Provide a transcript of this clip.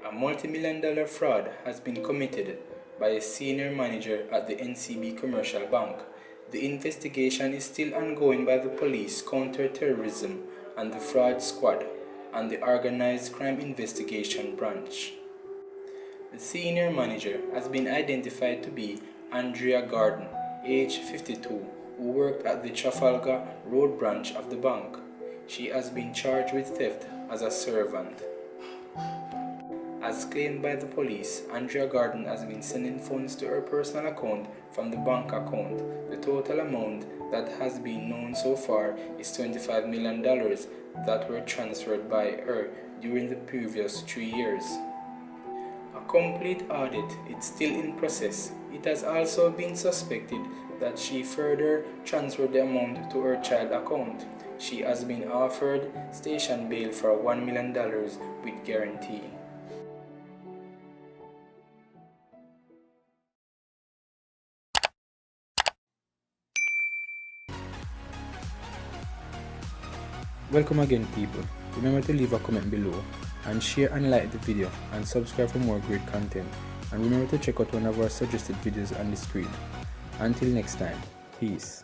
A multi-million-dollar fraud has been committed by a senior manager at the NCB Commercial Bank. The investigation is still ongoing by the Police Counter-Terrorism and the Fraud Squad and the Organized Crime Investigation Branch. The senior manager has been identified to be Andrea Garden, age 52, who worked at the Trafalgar Road branch of the bank. She has been charged with theft as a servant. As claimed by the police, Andrea Garden has been sending funds to her personal account from the bank account. The total amount that has been known so far is $25 million that were transferred by her during the previous 3 years. A complete audit is still in process. It has also been suspected that she further transferred the amount to her child account. She has been offered station bail for $1 million with guarantee. Welcome again, people. Remember to leave a comment below and share and like the video and subscribe for more great content, and remember to check out one of our suggested videos on the screen. Until next time, peace.